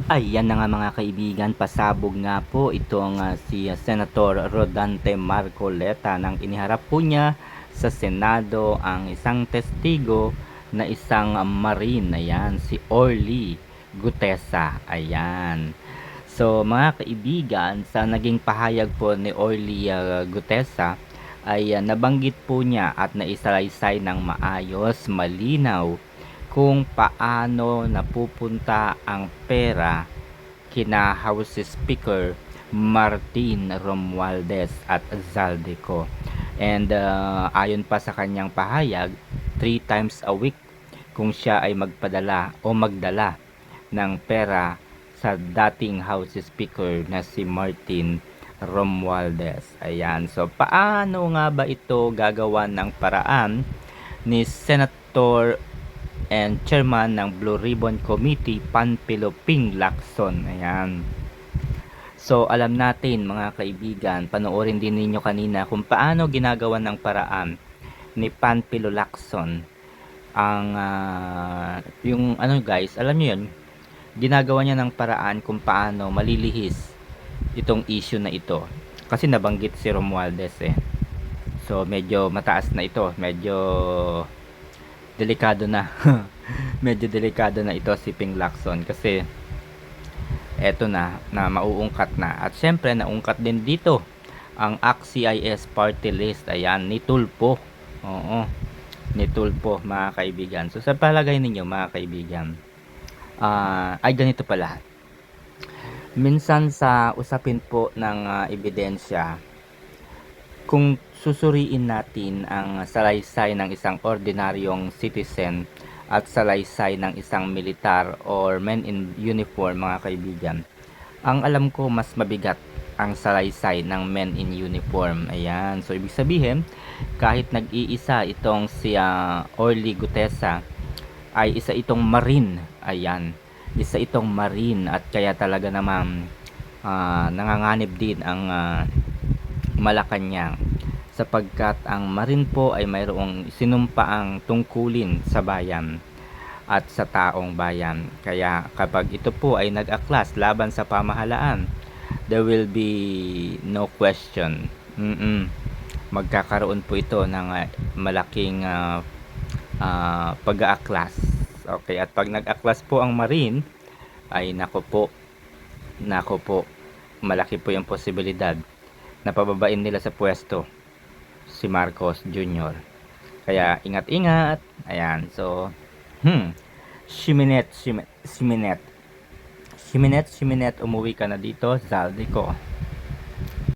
Ayan na nga mga kaibigan, pasabog nga po itong si Senator Rodante Marcoleta nang iniharap po niya sa Senado ang isang testigo na isang Marine, ayan, si Orly Gutesa, ayan. So mga kaibigan, sa naging pahayag po ni Orly Gutesa ay nabanggit po niya at naisalaysay ng maayos, malinaw kung paano napupunta ang pera kina House Speaker Martin Romualdez at Zaldico. And ayon pa sa kanyang pahayag, 3 times a week kung siya ay magpadala o magdala ng pera sa dating House Speaker na si Martin Romualdez. Ayan. So, paano nga ba ito gagawa ng paraan ni Senator and Chairman ng Blue Ribbon Committee, Panfilo Ping Lacson? Ayan. So, alam natin mga kaibigan, panoorin din ninyo kanina kung paano ginagawa ng paraan ni Panfilo Lacson ang yung ano guys, alam niyo yun, ginagawa niya ng paraan kung paano malilihis itong issue na ito. Kasi nabanggit si Romualdez eh. So, medyo mataas na ito, medyo delikado na. Medyo delikado na ito si Ping Lacson kasi eto na mauungkat na. At syempre naungkat din dito ang ACT-CIS party list, ayan, ni Tulpo. Oo, ni Tulpo mga kaibigan. So sa palagay ninyo mga kaibigan, ay ganito pala. Minsan sa usapin po ng ebidensya, kung susuriin natin ang salaysay ng isang ordinaryong citizen at salaysay ng isang militar or men in uniform mga kaibigan, ang alam ko mas mabigat ang salaysay ng men in uniform. Ayan, so ibig sabihin kahit nag-iisa itong si Orly Gutesa, ay isa itong marine. Ayan, isa itong marine at kaya talaga naman nanganganib din ang Malacanang sapagkat ang marine po ay mayroong sinumpaang tungkulin sa bayan at sa taong bayan. Kaya kapag ito po ay nag-aklas laban sa pamahalaan, there will be no question. Magkakaroon po ito ng malaking pag-aaklas. Okay, at pag nag-aklas po ang marine, ay nako po, malaki po yung posibilidad na pababain nila sa pwesto si Marcos Jr. Kaya ingat-ingat. Ayan, so Shiminette, umuwi ka na dito, Zaldico.